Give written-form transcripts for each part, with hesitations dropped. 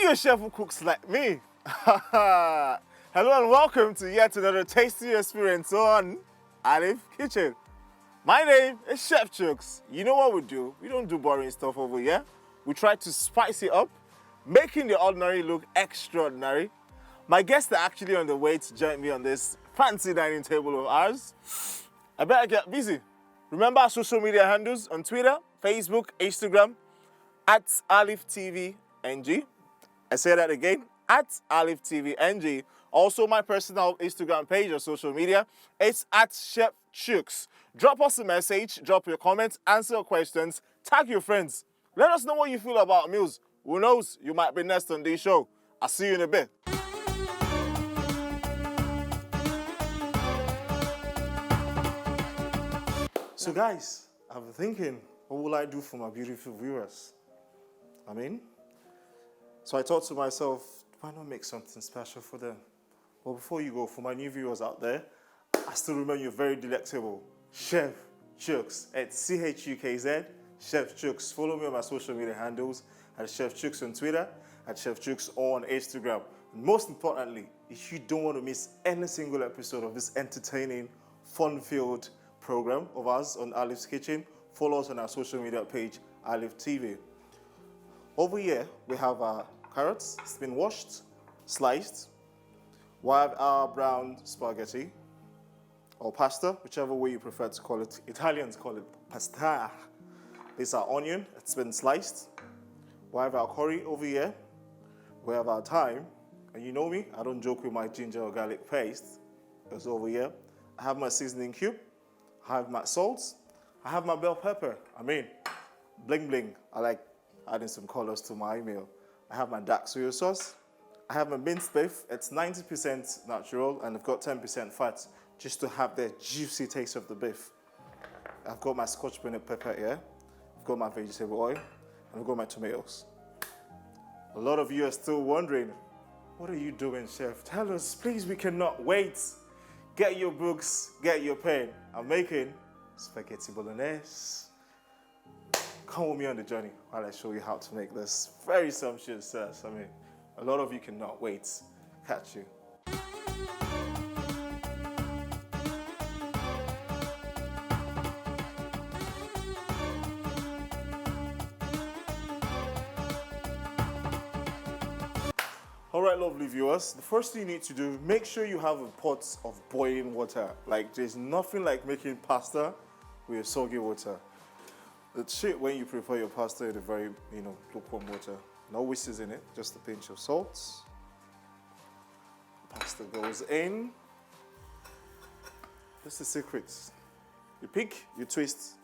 you a chef who cooks like me? Hello and welcome to yet another tasty experience on Aleef Kitchen. My name is Chef Chooks. You know what we do? We don't do boring stuff over here. We try to spice it up, making the ordinary look extraordinary. My guests are actually on the way to join me on this fancy dining table of ours. I better get busy. Remember our social media handles on Twitter, Facebook, Instagram, at Aleeftvng. I say that again, at Aleeftvng. Also, my personal Instagram page or social media, it's at Chef Chooks. Drop us a message, drop your comments, answer your questions, tag your friends. Let us know what you feel about meals. Who knows, you might be next on this show. I'll see you in a bit. So guys, I've been thinking, what will I do for my beautiful viewers? So I thought to myself, why not make something special for them? But before you go, for my new viewers out there, I still remember you're very delectable. Chef Chooks, at CHUKZ, Chef Chooks. Follow me on my social media handles, at Chef Chooks on Twitter, at Chef Chooks on Instagram. And most importantly, if you don't want to miss any single episode of this entertaining, fun-filled program of ours on Aleef's Kitchen, follow us on our social media page, Aleeftv. Over here, we have our carrots. It's been washed, sliced. We have our brown spaghetti, or pasta, whichever way you prefer to call it. Italians call it pasta. This is our onion. It's been sliced. We have our curry over here. We have our thyme. And you know me, I don't joke with my ginger or garlic paste. It's over here. I have my seasoning cube. I have my salt. I have my bell pepper. Bling bling. I like adding some colors to my meal. I have my dark soy sauce. I have my minced beef. It's 90% natural and I've got 10% fat just to have the juicy taste of the beef. I've got my scotch bonnet pepper here. I've got my vegetable oil and I've got my tomatoes. A lot of you are still wondering, what are you doing, chef? Tell us, please, we cannot wait. Get your books, get your pen. I'm making spaghetti bolognese. Come with me on the journey while I show you how to make this very sumptuous sauce. A lot of you cannot wait. Catch you. All right, lovely viewers, the first thing you need to do, make sure you have a pot of boiling water. Like, there's nothing like making pasta with soggy water. It's shit when you prepare your pasta in a very, lukewarm water. No whistles in it, just a pinch of salt. Pasta goes in. This is the secret. You pick, you twist,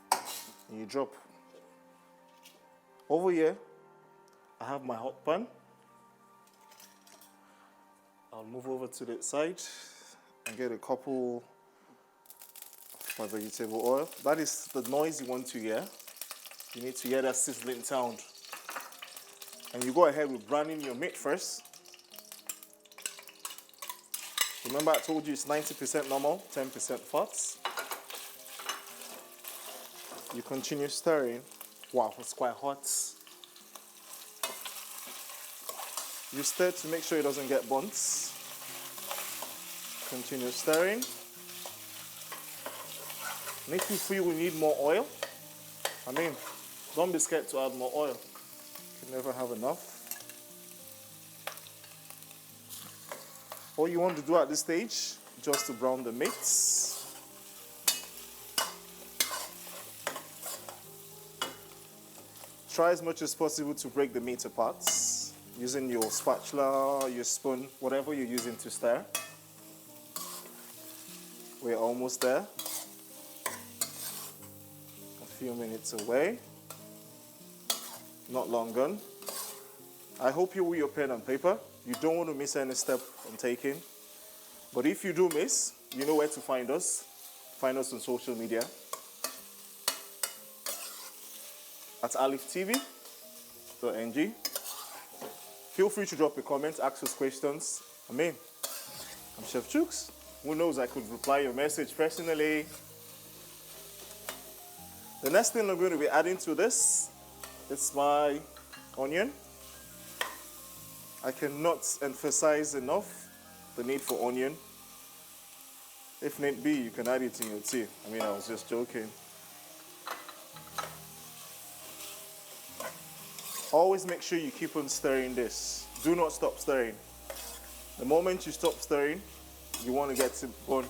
and you drop. Over here, I have my hot pan. I'll move over to the side and get a couple of my vegetable oil. That is the noise you want to hear. You need to hear that sizzling sound. And you go ahead with browning your meat first. Remember I told you it's 90% normal, 10% fats. You continue stirring. Wow, it's quite hot. You stir to make sure it doesn't get burnt. Continue stirring. And if you feel we need more oil, don't be scared to add more oil. You can never have enough. All you want to do at this stage, just to brown the meats. Try as much as possible to break the meat apart using your spatula, your spoon, whatever you're using to stir. We're almost there. A few minutes away. Not long gone. I hope you with your pen and paper. You don't want to miss any step I'm taking. But if you do miss, you know where to find us. Find us on social media. At aleeftv.ng. Feel free to drop a comment, ask us questions. I'm Chef Chooks. Who knows, I could reply your message personally. The next thing I'm going to be adding to this is my onion. I cannot emphasize enough the need for onion. If need be, you can add it in your tea. I mean, I was just joking. Always make sure you keep on stirring this. Do not stop stirring. The moment you stop stirring, you want to get it on.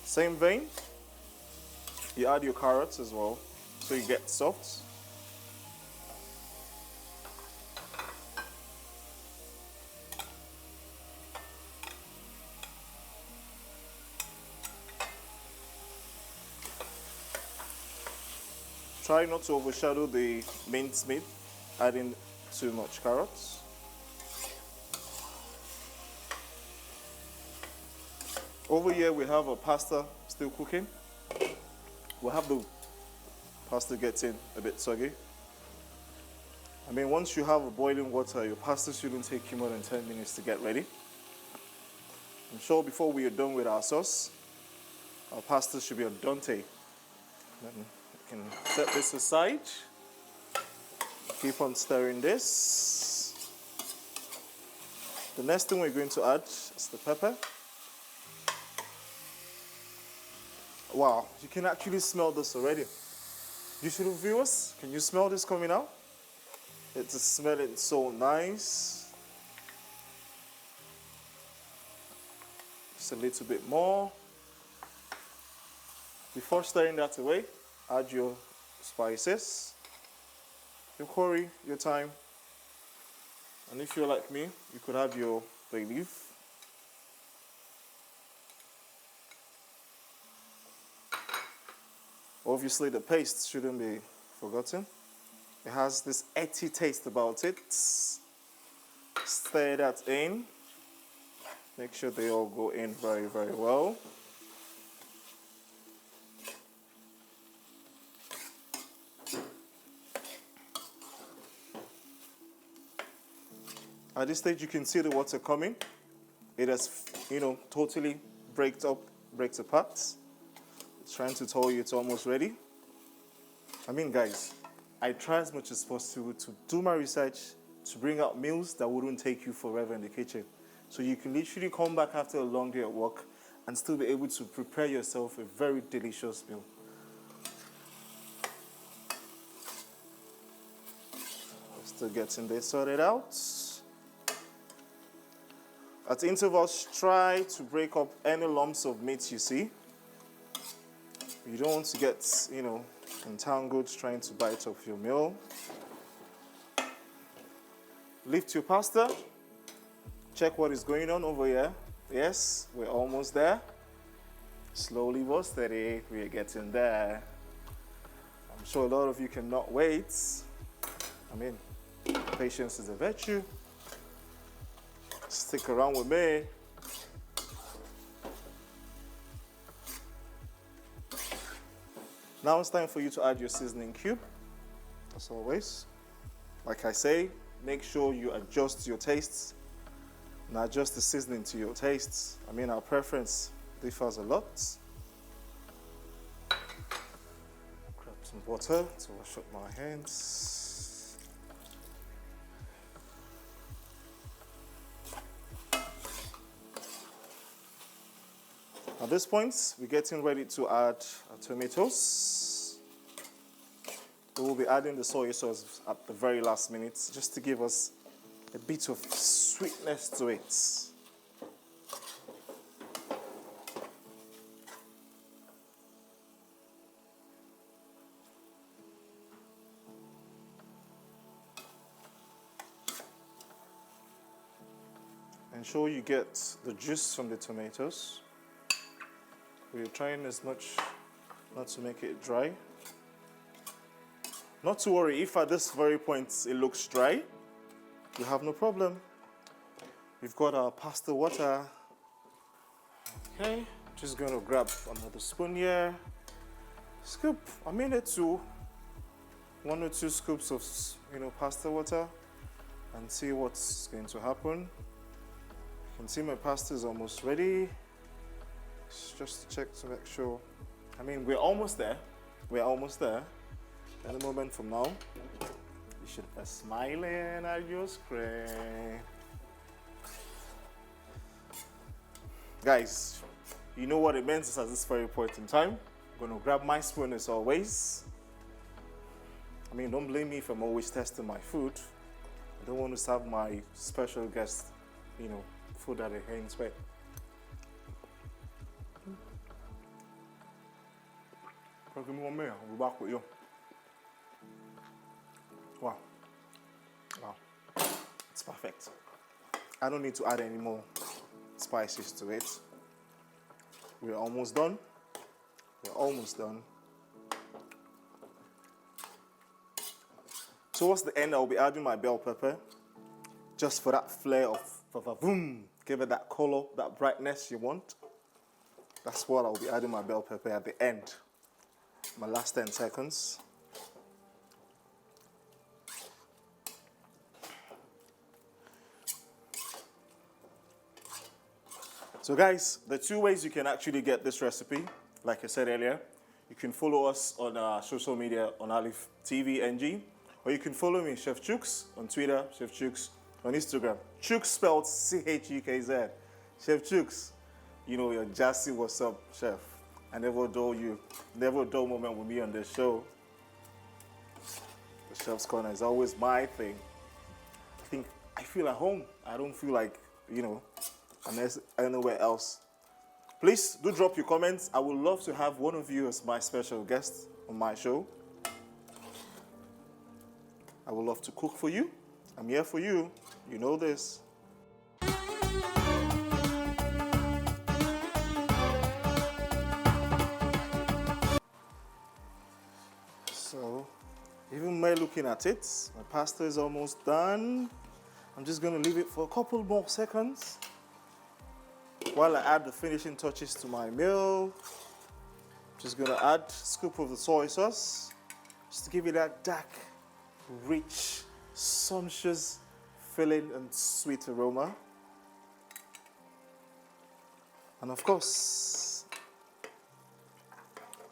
Same vein, you add your carrots as well, so you get soft. Try not to overshadow the minced meat, adding too much carrots. Over here we have our pasta still cooking. We'll have the pasta getting a bit soggy. I mean, once you have a boiling water, your pasta shouldn't take you more than 10 minutes to get ready. I'm sure before we are done with our sauce, our pasta should be al dente. Then we can set this aside. Keep on stirring this. The next thing we're going to add is the pepper. Wow, you can actually smell this already. YouTube viewers, can you smell this coming out? It's smelling so nice. Just a little bit more. Before stirring that away, add your spices, your curry, your thyme. And if you're like me, you could add your bay leaf. Obviously, the paste shouldn't be forgotten. It has this earthy taste about it. Stir that in. Make sure they all go in very, very well. At this stage, you can see the water coming. It has, totally breaks apart. It's trying to tell you it's almost ready. I mean, guys, I try as much as possible to do my research to bring out meals that wouldn't take you forever in the kitchen. So you can literally come back after a long day at work and still be able to prepare yourself a very delicious meal. Still getting this sorted out. At intervals, try to break up any lumps of meat you see. You don't want to get, entangled trying to bite off your meal. Lift your pasta. Check what is going on over here. Yes, we're almost there. Slowly but steady, we're getting there. I'm sure a lot of you cannot wait. I mean, patience is a virtue. Stick around with me. Now it's time for you to add your seasoning cube. As always, like I say, make sure you adjust your tastes and adjust the seasoning to your tastes. I mean, our preference differs a lot. Grab some water to wash up my hands. At this point, we're getting ready to add our tomatoes. We will be adding the soy sauce at the very last minute, just to give us a bit of sweetness to it. Ensure you get the juice from the tomatoes. We're trying as much not to make it dry. Not to worry, if at this very point it looks dry, you have no problem. We've got our pasta water. Okay, just gonna grab another spoon here. Scoop, I mean it too. 1 or 2 scoops of, pasta water, and see what's going to happen. You can see my pasta is almost ready. Just to check to make sure. I mean, we're almost there. We're almost there. Any moment from now, you should be smiling at your screen. Guys, you know what it means at this very point in time. I'm gonna grab my spoon as always. I mean, don't blame me if I'm always testing my food. I don't want to serve my special guest, food that they hands wet. Give me 1 minute, I'll be back with you. Wow. It's perfect. I don't need to add any more spices to it. We're almost done. Towards the end, I'll be adding my bell pepper just for that flair of boom. Give it that color, that brightness you want. That's what I'll be adding my bell pepper at the end. My last 10 seconds. So guys, the 2 ways you can actually get this recipe, like I said earlier, you can follow us on social media on Aleeftvng, NG, or you can follow me, Chef Chooks, on Twitter, Chef Chooks, on Instagram. Chooks spelled C-H-U-K-Z. Chef Chooks, your Jassy, what's up, Chef? I never a dull moment with me on this show. The Chef's Corner is always my thing. I feel at home. I don't feel like, unless anywhere else. Please do drop your comments. I would love to have one of you as my special guest on my show. I would love to cook for you. I'm here for you. You know this. So, even by looking at it, my pasta is almost done. I'm just going to leave it for a couple more seconds while I add the finishing touches to my meal. Just going to add a scoop of the soy sauce just to give it that dark, rich, sumptuous, filling and sweet aroma. And of course,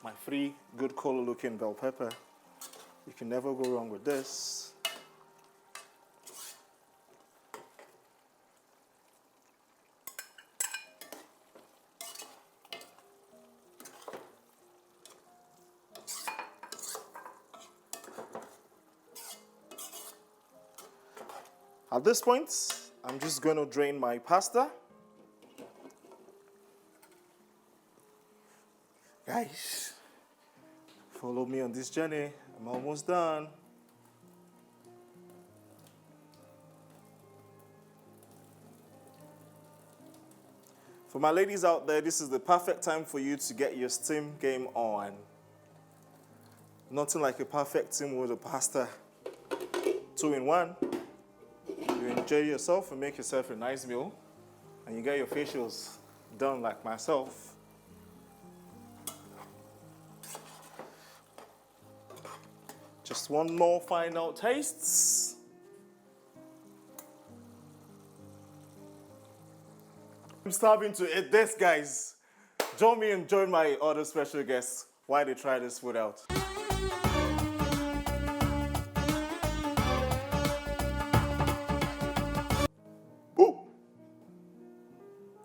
my 3 good color looking bell pepper. You can never go wrong with this. At this point, I'm just going to drain my pasta. Guys, follow me on this journey. I'm almost done. For my ladies out there, this is the perfect time for you to get your steam game on. Nothing like a perfect steam with a pasta 2 in 1. You enjoy yourself and make yourself a nice meal, and you get your facials done like myself. Just one more final taste. I'm starving to eat this, guys. Join me and join my other special guests while they try this food out. Ooh.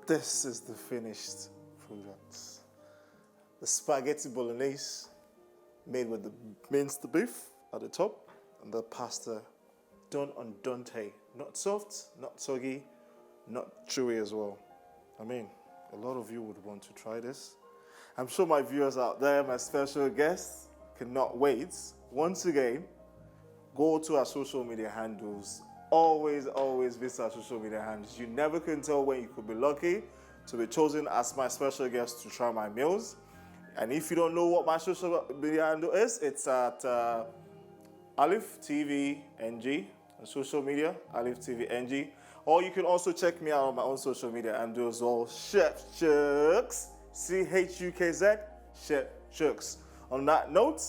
This is the finished product. The spaghetti bolognese made with the minced beef at the top and the pasta done on dante. Not soft, not soggy, not chewy as well. I mean, a lot of you would want to try this. I'm sure my viewers out there, my special guests, cannot wait. Once again, go to our social media handles. Always visit our social media handles. You never can tell when you could be lucky to be chosen as my special guest to try my meals. And if you don't know what my social media handle is, it's at Aleeftv NG on social media, Aleeftv NG. Or you can also check me out on my own social media handle as well, Chef Chooks, C-H-U-K-Z, Chef Chooks. On that note,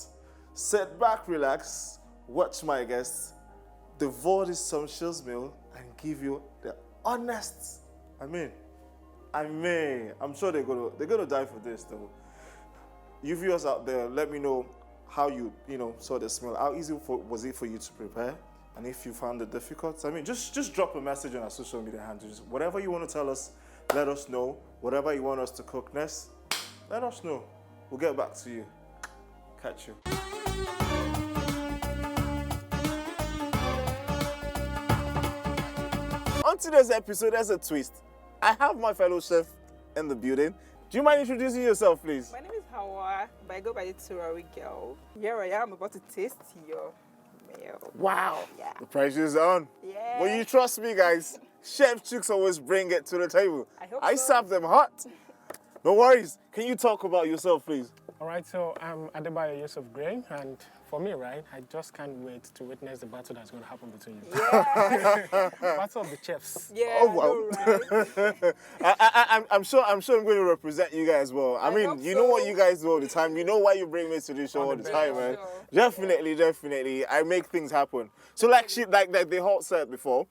sit back, relax, watch my guests, devour this sumptuous meal, and give you the honest. I'm sure they're gonna die for this though. You viewers out there, let me know how you saw the smell. How easy was it for you to prepare? And if you found it difficult, I mean, just drop a message on our social media handles. Whatever you want to tell us, let us know. Whatever you want us to cook next, let us know. We'll get back to you. Catch you. On today's episode, there's a twist. I have my fellow chef in the building. Do you mind introducing yourself, please? My name is Hawa, but I go by the savory girl. Here I am about to taste your meal. Wow. Yeah. The pressure is on. Yeah. Well, you trust me, guys. Chef Chooks always bring it to the table. I so. Serve them hot. No worries. Can you talk about yourself, please? All right, so I'm Adebayo Yusuf Gray, and for me, right, I just can't wait to witness the battle that's going to happen between you. Yeah. Battle of the chefs. Yeah. Oh, wow. Right? I'm sure I'm going to represent you guys well. I mean, you know what you guys do all the time. You know why you bring me to the show all the time, man. Definitely. I make things happen. So like the hot said before,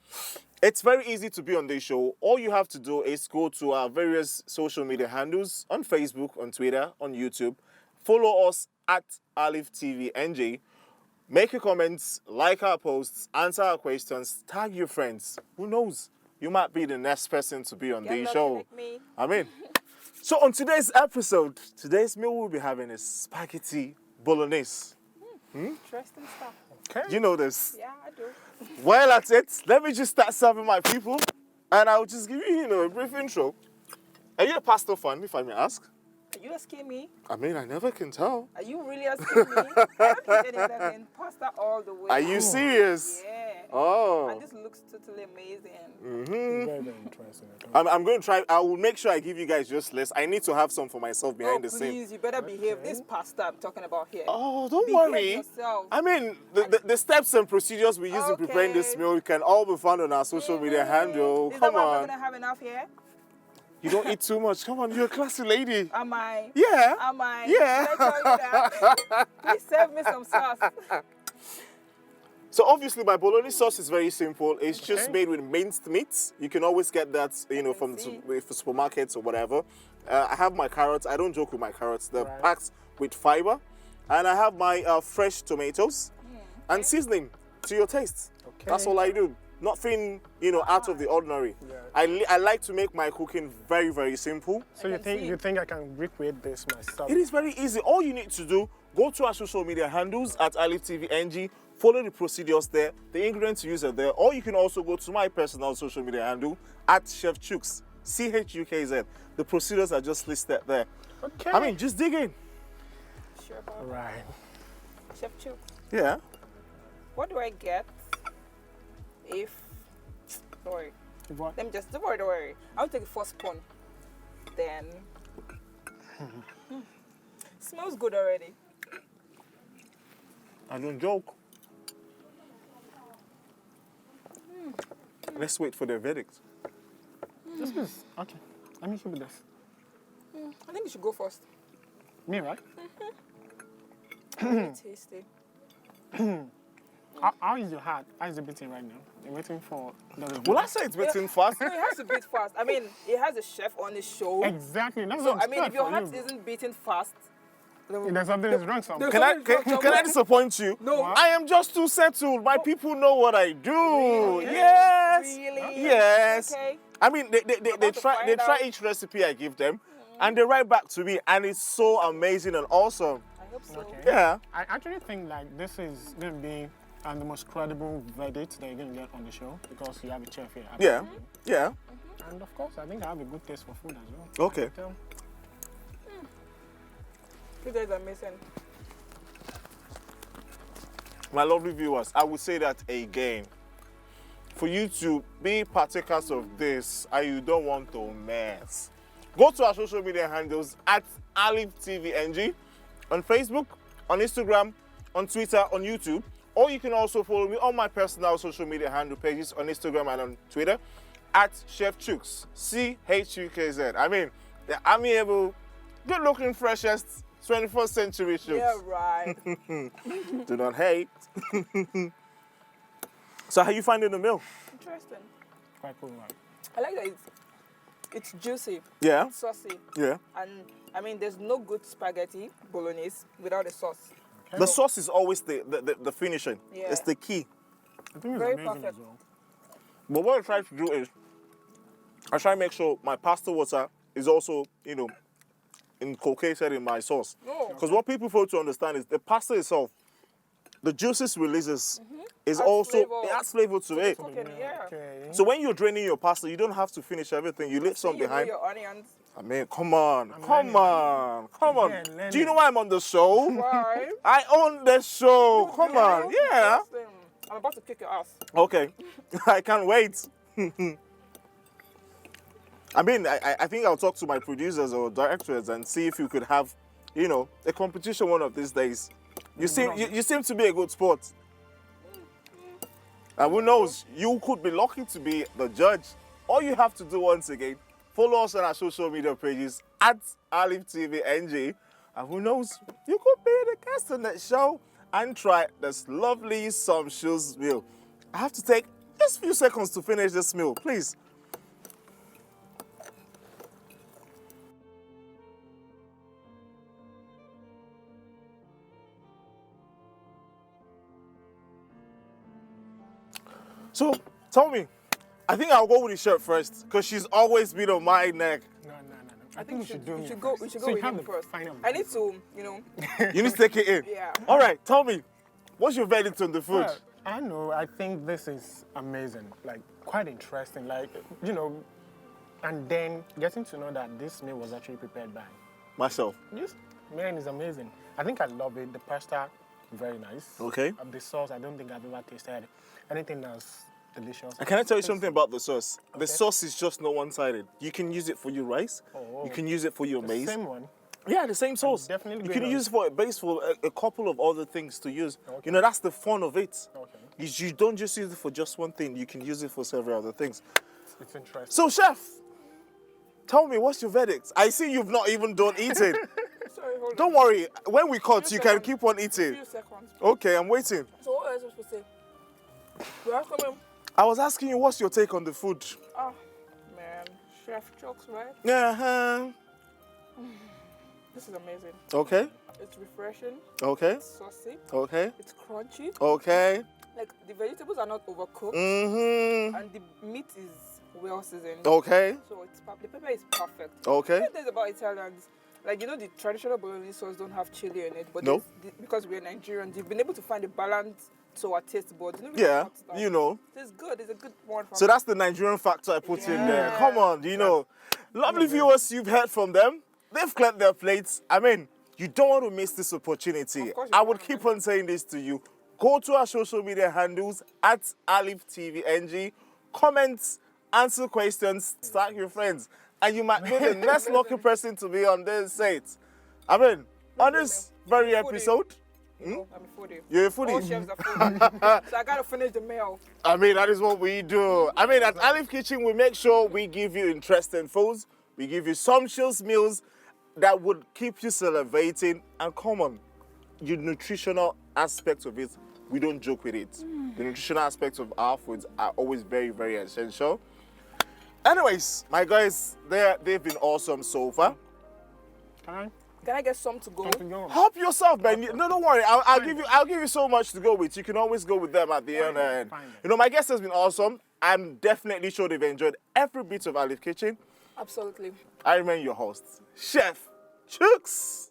it's very easy to be on this show. All you have to do is go to our various social media handles on Facebook, on Twitter, on YouTube. Follow us at Aleeftvng NJ. Make your comments, like our posts, answer our questions, tag your friends. Who knows? You might be the next person to be on this show. Like me. I mean, so on today's episode, today's meal we'll be having is spaghetti bolognese. Interesting stuff. Okay. You know this. Yeah, I do. Well, that's it. Let me just start serving my people, and I'll just give you, a brief intro. Are you a pasta fan, if I may ask? Are you asking me? I mean, I never can tell. Are you really asking me? I don't eat anything. Pasta all the way. Are you serious? Yeah. Oh. And this looks totally amazing. Very, very interesting. I'm going to try. I will make sure I give you guys just less. I need to have some for myself behind the scene. Please, you better behave. This pasta I'm talking about here. Oh, don't Behave worry. yourself. I mean, the steps and procedures we use in preparing this meal can all be found on our social media handle. Is Come that why on. we're gonna have enough here? You don't eat too much. Come on, you're a classy lady. Am I? Yeah. Am I? Yeah. Did I tell you that? Please serve me some sauce. So obviously my bolognese sauce is very simple. It's just made with minced meats. You can always get that, from the supermarkets or whatever. I have my carrots. I don't joke with my carrots. They're packed with fiber. And I have my fresh tomatoes and seasoning to your taste. Okay. That's all I do. Nothing, out of the ordinary. Yeah. I like to make my cooking very, very simple. So you think I can recreate this myself? It is very easy. All you need to do, go to our social media handles at Aleeftv NG, follow the procedures there, the ingredients you use are there, or you can also go to my personal social media handle at Chef Chooks, CHUKZ. The procedures are just listed there. Okay. I mean, just dig in. Sure about that. Right. Chef Chuk, Yeah. what do I get if... Don't worry. What? Let me just... Don't worry. I'll take the first spoon. Then... Smells good already. I don't joke. Let's wait for the verdict. This is... Okay. Let me show you this. I think you should go first. Me, right? Really tasty. How is your heart? How is it beating right now? You're waiting for the review. Well, I say it's beating fast. No, it has to beat fast. I mean, it has a chef on the show. Exactly. That's So, what I I'm mean, if your scared heart for you. isn't beating fast... There's something is wrong somewhere. Can I disappoint you? No. I am just too settled. My people know what I do. Really? Yes. Really? Yes. Okay. I mean, they try each recipe I give them, and they write back to me, and it's so amazing and awesome. I hope so. Okay. Yeah. I actually think this is going to be the most credible verdict that you're going to get on the show because you have a chef here. Yeah. Yeah. And of course, I think I have a good taste for food as well. Okay. You guys are missing. My lovely viewers, I would say that again. For you to be partakers of this, and you don't want to mess, go to our social media handles at Aleeftv NG on Facebook, on Instagram, on Twitter, on YouTube, or you can also follow me on my personal social media handle pages on Instagram and on Twitter at Chef Chooks, CHUKZ. I mean, the amiable, good-looking, freshest 21st century Chooks. Yeah, right. Do not hate. So how you finding the meal? Interesting. Quite cool, right? I like that it's juicy, Yeah? saucy, Yeah. and I mean, there's no good spaghetti bolognese without a sauce. The sauce is always the finishing. Yeah. It's the key. I think it's Very amazing perfect. as well. But what I try to do is, I try to make sure my pasta water is also, inculcated in my sauce. Oh. Because what people fail to understand is the pasta itself, the juices releases is Adds also, flavor. it adds flavor to it. Cooking, yeah. Okay. So when you're draining your pasta, you don't have to finish everything. You leave some You know behind. your onions. I mean, come on. learning. Yeah, Do you know why I'm on the show? Why? I own the show. Come on. Yeah. Listen, I'm about to kick your ass. Okay. I can't wait. I mean, I think I'll talk to my producers or directors and see if you could have, a competition one of these days. You seem to be a good sport. And who knows, you could be lucky to be the judge. All you have to do once again, follow us on our social media pages at aleeftv. And who knows, you could be the guest on that show and try this lovely sumptuous meal. I have to take just a few seconds to finish this meal, please. So, tell me, I think I'll go with the chef first because she's always been on my neck. No. I think we should do we me should first. go. We should So go you with have him the first. final I need to, You need to take it in. Yeah. All right, tell me, what's your verdict on the food? Well, I know. I think this is amazing. Like, quite interesting. Like, and then getting to know that this meal was actually prepared by Myself. this man is amazing. I think I love it. The pasta, very nice. Okay. The sauce, I don't think I've ever tasted anything that's delicious. And can I tell you something about the sauce? The Okay. sauce is just not one-sided. You can use it for your rice. Oh. You can use it for your The maize. same one. Yeah, the same sauce. definitely You good can on- use it for a base for a couple of other things to use. Okay. That's the fun of it. Okay. You don't just use it for just one thing. You can use it for several other things. It's interesting. So, chef, tell me, what's your verdict? I see you've not even done eating. Sorry, hold on. Don't worry. When we cut, Few you can seconds. keep on eating. Few seconds. Okay, I'm waiting. So what else was supposed to say? We are coming. I was asking you, what's your take on the food? Oh, man. Chef jokes, right? Uh-huh. This is amazing. Okay, It's refreshing. okay, It's saucy. okay, It's crunchy. okay. Like, the vegetables are not overcooked. Mm-hmm. And the meat is well seasoned. Okay, So the pepper is perfect. okay. The thing about Italians, like, the traditional Bolognese sauce don't have chili in it, but No. because we're Nigerians, you've been able to find a balance to our taste buds. Yeah, hot stuff. It's good. It's a good one. So that's the Nigerian factor I put in there. Yeah. Come on, Lovely viewers, you've heard from them. They've cleared their plates. I mean, you don't want to miss this opportunity. Of course you I would don't. keep on saying this to you. Go to our social media handles at aleeftv. Comment, answer questions, start your friends. And you might be the next lucky person to be on this set. I mean, on this very episode, I'm a foodie. you're a All foodie. chefs are foodie. So I gotta finish the meal. I mean, that is what we do. I mean, at Aleef Kitchen, we make sure we give you interesting foods. We give you sumptuous meals that would keep you salivating. And come on, your nutritional aspect of it, we don't joke with it. The nutritional aspects of our foods are always very, very essential. Anyways, my guys, they've been awesome so far. Can I get some to go? Something going on. Help yourself, man. No, don't worry. I'll give you so much to go with. You can always go with them at the end. And, Fine. my guest has been awesome. I'm definitely sure they've enjoyed every bit of Aleef Kitchen. Absolutely. I remain your host, Chef Chooks.